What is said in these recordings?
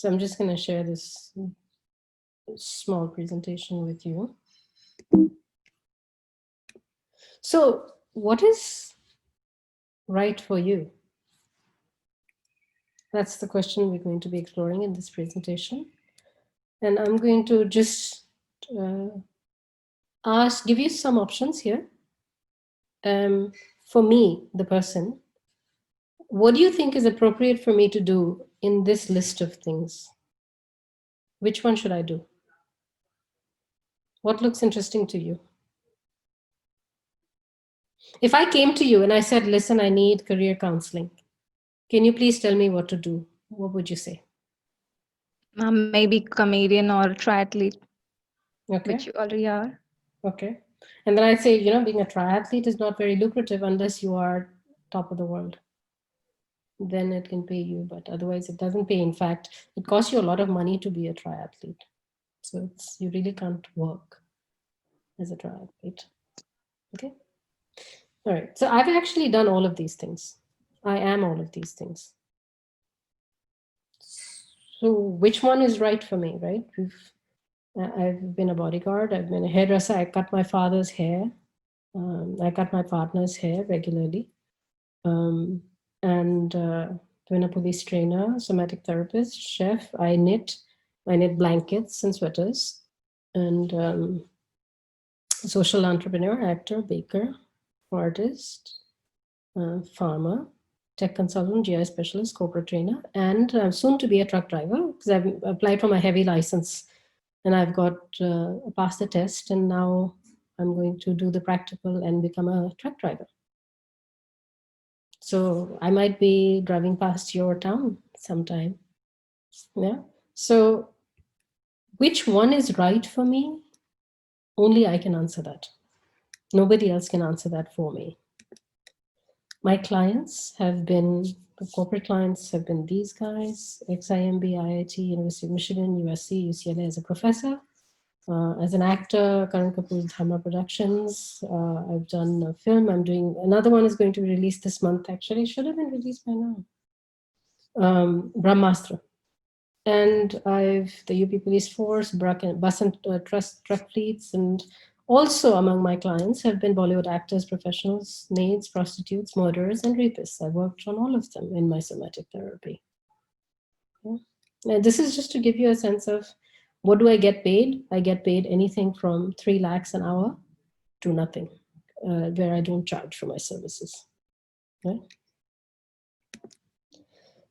So I'm just going to share this small presentation with you. So what is right for you? That's the question we're going to be exploring in this presentation. And I'm going to just give you some options here. For me, the person, what do you think is appropriate for me to do in this list of things? Which one should I do? What looks interesting to you? If I came to you and I said, listen, I need career counseling, can you please tell me what to do? What would you say? Maybe comedian or triathlete, Okay. which you already are. Okay. And then I'd say, being a triathlete is not very lucrative unless you are top of the world. Then it can pay you, but otherwise it doesn't pay. In fact, it costs you a lot of money to be a triathlete. So you really can't work as a triathlete. Okay. All right. So I've actually done all of these things. I am all of these things. So which one is right for me, right? I've been a bodyguard. I've been a hairdresser. I cut my father's hair. I cut my partner's hair regularly. And been a police trainer, somatic therapist, chef. I knit blankets and sweaters. And social entrepreneur, actor, baker, artist, farmer, tech consultant, GI specialist, corporate trainer, and soon to be a truck driver because I've applied for my heavy license and I've got passed the test, and now I'm going to do the practical and become a truck driver. So I might be driving past your town sometime. Yeah. So which one is right for me? Only I can answer that. Nobody else can answer that for me. My clients have been, the corporate clients have been these guys: XIMB, IIT, University of Michigan, USC, UCLA as a professor. As an actor, Karan Kapoor's Dharma Productions. I've done a film. I'm doing another one is going to be released this month. Actually, should have been released by now. Brahmastra. And I've the UP Police Force, bus and truck fleets, and also among my clients have been Bollywood actors, professionals, maids, prostitutes, murderers, and rapists. I worked on all of them in my somatic therapy. Yeah. And this is just to give you a sense of what do I get paid? I get paid anything from 3 lakhs an hour to nothing, where I don't charge for my services. Right?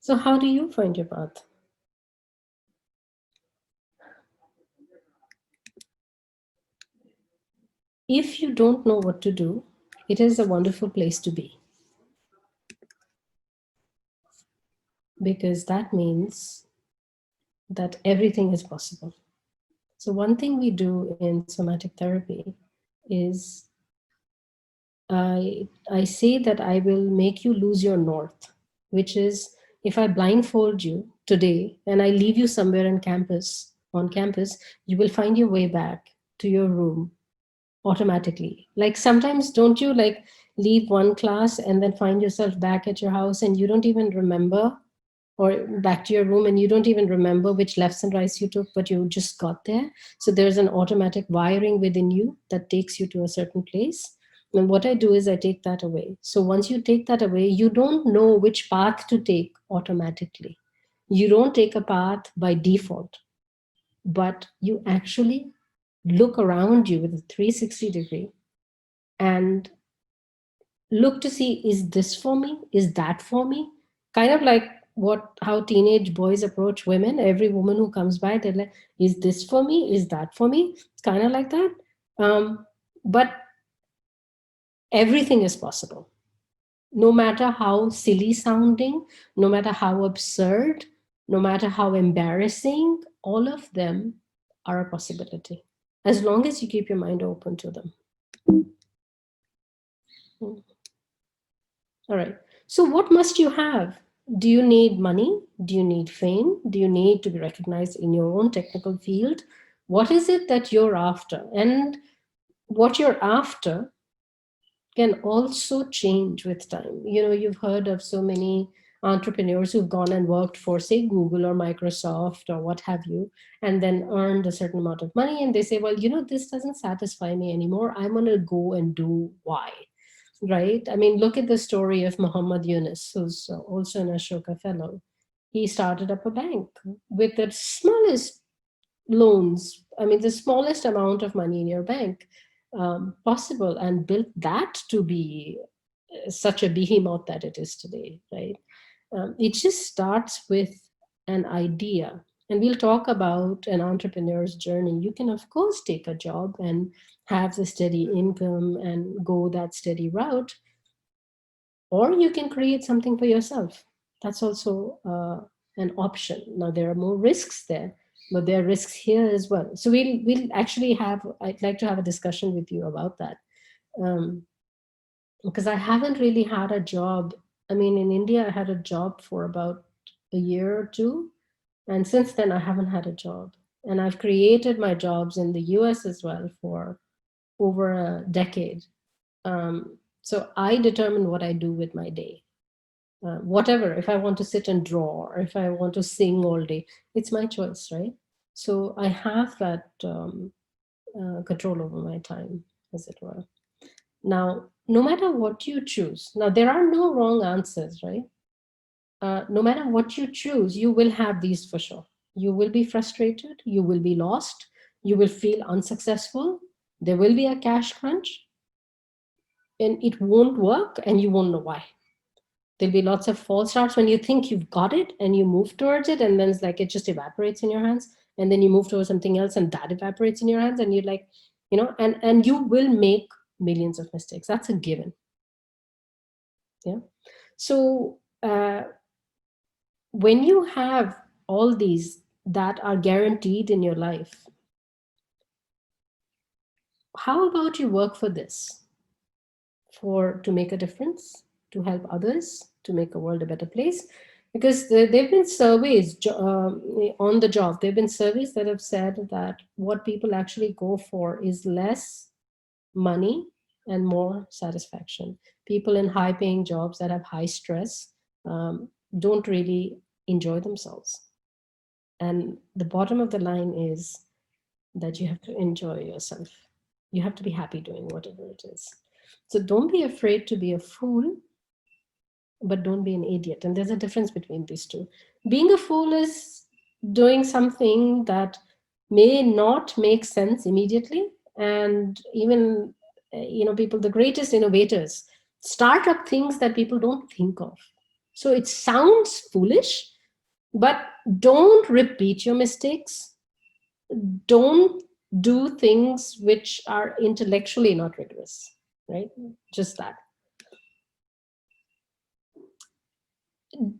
So how do you find your path? If you don't know what to do, it is a wonderful place to be. Because that means that everything is possible. So one thing we do in somatic therapy is I say that I will make you lose your north, which is if I blindfold you today and I leave you somewhere on campus, you will find your way back to your room automatically. Like sometimes don't you like leave one class and then find yourself back at your house and you don't even remember, or back to your room and you don't even remember which lefts and rights you took, but you just got there. So there's an automatic wiring within you that takes you to a certain place. And what I do is I take that away. So once you take that away, you don't know which path to take automatically. You don't take a path by default, but you actually look around you with a 360 degree and look to see, is this for me? Is that for me? Kind of like how teenage boys approach women. Every woman who comes by, they're like, is this for me? Is that for me? It's kind of like that. But everything is possible. No matter how silly sounding, no matter how absurd, no matter how embarrassing, all of them are a possibility, as long as you keep your mind open to them. All right. So what must you have? Do you need money? Do you need fame? Do you need to be recognized in your own technical field? What is it that you're after? And what you're after can also change with time. You've heard of so many entrepreneurs who've gone and worked for, say, Google or Microsoft or what have you, and then earned a certain amount of money. And they say, well, this doesn't satisfy me anymore. I'm going to go and do Y, right? I mean, look at the story of Muhammad Yunus, who's also an Ashoka Fellow. He started up a bank with the smallest loans, I mean, the smallest amount of money in your bank possible, and built that to be such a behemoth that it is today, right? It just starts with an idea. And we'll talk about an entrepreneur's journey. You can, of course, take a job and have the steady income and go that steady route, or you can create something for yourself. That's also an option. Now, there are more risks there, but there are risks here as well. So we'll actually I'd like to have a discussion with you about that. Because I haven't really had a job. I mean, in India, I had a job for about a year or two. And since then, I haven't had a job. And I've created my jobs in the US as well for over a decade. So I determine what I do with my day. Whatever, if I want to sit and draw, or if I want to sing all day, it's my choice, right? So I have that control over my time, as it were. Now, no matter what you choose, now there are no wrong answers, right? No matter what you choose, you will have these for sure. You will be frustrated, you will be lost, you will feel unsuccessful, there will be a cash crunch, and it won't work, and you won't know why. There'll be lots of false starts when you think you've got it and you move towards it, and then it's like it just evaporates in your hands, and then you move towards something else and that evaporates in your hands, and you're like, and you will make millions of mistakes. That's a given. Yeah. So when you have all these that are guaranteed in your life, how about you work for this, to make a difference, to help others, to make a world a better place? Because there've been surveys on the job. There've been surveys that have said that what people actually go for is less money and more satisfaction. People in high paying jobs that have high stress don't really enjoy themselves. And the bottom of the line is that you have to enjoy yourself. You have to be happy doing whatever it is. So don't be afraid to be a fool, but don't be an idiot. And there's a difference between these two. Being a fool is doing something that may not make sense immediately. And even, people, the greatest innovators start up things that people don't think of. So it sounds foolish, but don't repeat your mistakes. Don't do things which are intellectually not rigorous, right? Just that.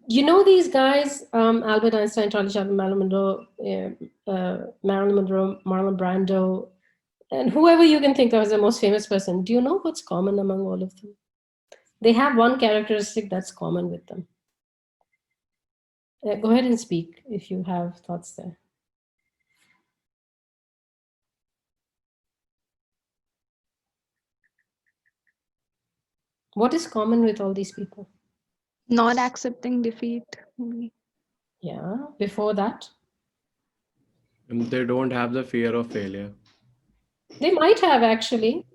These guys, Albert Einstein, Charlie Chaplin, Marilyn Monroe, Marlon Brando, and whoever you can think of as the most famous person. Do you know what's common among all of them? They have one characteristic that's common with them. Go ahead and speak if you have thoughts there. What is common with all these people? Not accepting defeat. Maybe. Yeah, before that? They don't have the fear of failure. They might have, actually.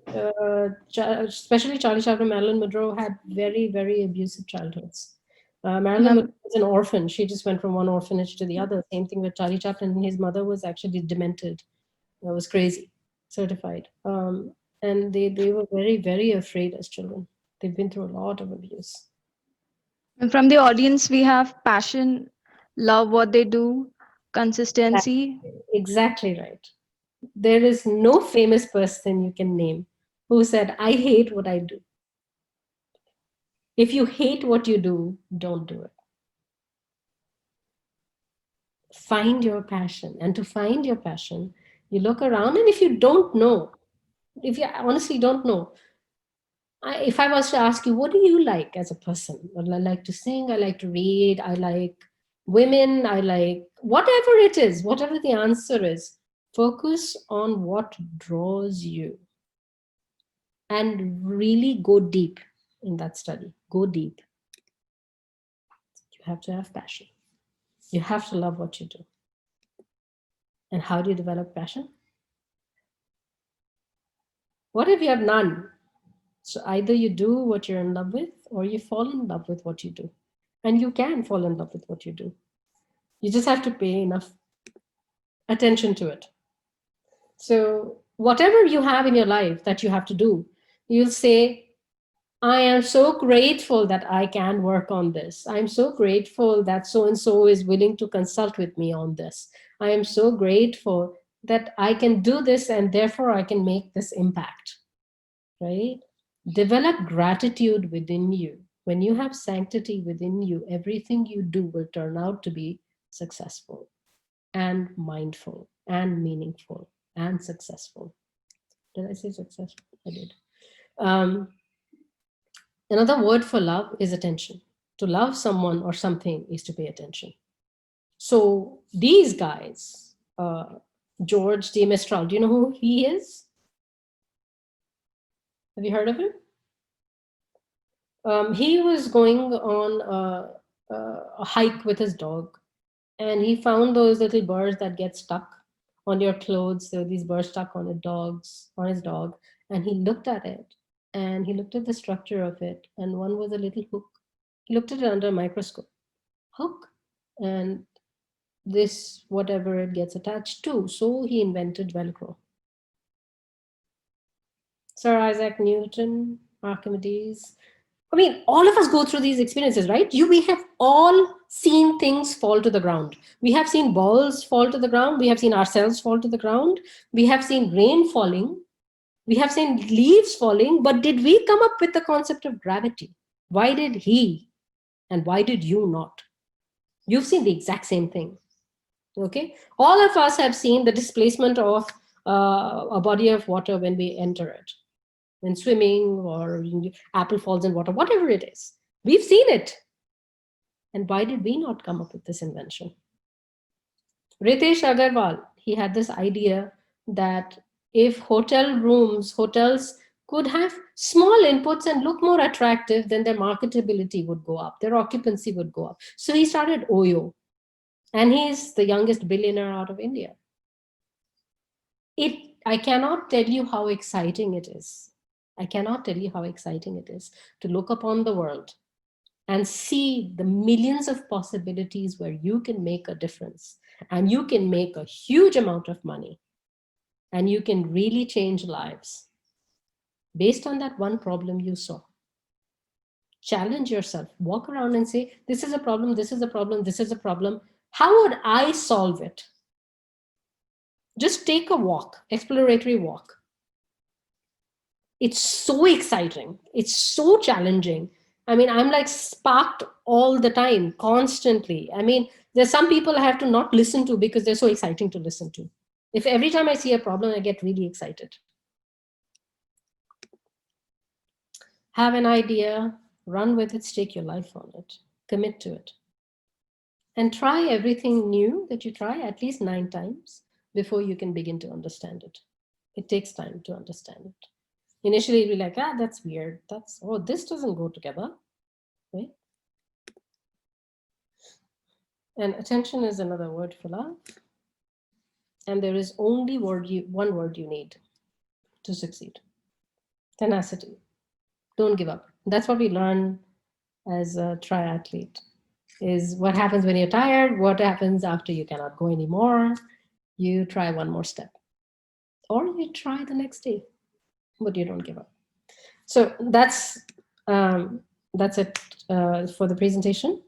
Especially Charlie Chaplin, Marilyn Monroe had very, very abusive childhoods. Marilyn Yeah, Monroe was an orphan. She just went from one orphanage to the other. Same thing with Charlie Chaplin. His mother was actually demented. Was crazy, certified. And they were very, very afraid as children. They've been through a lot of abuse. and from the audience, we have passion, love what they do, consistency. Exactly right. There is no famous person you can name who said, I hate what I do. If you hate what you do, don't do it. Find your passion. And to find your passion, you look around, and if you don't know, if you honestly don't know, if I was to ask you, what do you like as a person? Well, I like to sing, I like to read, I like women, I like whatever it is, whatever the answer is, focus on what draws you and really go deep in that study. Go deep. have to have passion. You have to love what you do. And how do you develop passion? What if you have none? So either you do what you're in love with, or you fall in love with what you do. And you can fall in love with what you do. You just have to pay enough attention to it. So whatever you have in your life that you have to do, you'll say, I am so grateful that I can work on this. I'm so grateful that so-and-so is willing to consult with me on this. I am so grateful that I can do this and therefore I can make this impact, right? Develop gratitude within you. When you have sanctity within you, everything you do will turn out to be successful and mindful and meaningful and successful. Did I say successful? I did. Another word for love is attention. To love someone or something is to pay attention. So these guys, George de Mestral, do you know who he is? Have you heard of him? He was going on a hike with his dog, and he found those little birds that get stuck on your clothes. There were these birds stuck on his dog, and he looked at it, and he looked at the structure of it, and one was a little hook. He looked at it under a microscope. Hook, and this, whatever it gets attached to. So he invented Velcro. Sir Isaac Newton, Archimedes. I mean, all of us go through these experiences, right? We have all seen things fall to the ground. We have seen balls fall to the ground. We have seen ourselves fall to the ground. We have seen rain falling. We have seen leaves falling. But did we come up with the concept of gravity? Why did he and why did you not? You've seen the exact same thing. Okay, all of us have seen the displacement of a body of water when we enter it, when swimming or apple falls in water, whatever it is. We've seen it. And why did we not come up with this invention? Ritesh Agarwal, he had this idea that if hotels could have small inputs and look more attractive, then their marketability would go up, their occupancy would go up. So he started Oyo. And he's the youngest billionaire out of India. I cannot tell you how exciting it is. I cannot tell you how exciting it is to look upon the world and see the millions of possibilities where you can make a difference and you can make a huge amount of money and you can really change lives based on that one problem you saw. Challenge yourself, walk around and say, this is a problem, this is a problem, this is a problem. How would I solve it? Just take a walk, exploratory walk. It's so exciting. It's so challenging. I mean, I'm like sparked all the time, constantly. I mean, there's some people I have to not listen to because they're so exciting to listen to. If every time I see a problem, I get really excited. Have an idea, run with it, stake your life on it, commit to it. And try everything new that you try at least 9 times before you can begin to understand it. It takes time to understand it. Initially, you'll be like, that's weird. This doesn't go together, right? And attention is another word for love. And there is only one word you need to succeed. Tenacity. Don't give up. That's what we learn as a triathlete. Is what happens when you're tired, what happens after you cannot go anymore. You try one more step. Or you try the next day, but you don't give up. So that's it for the presentation.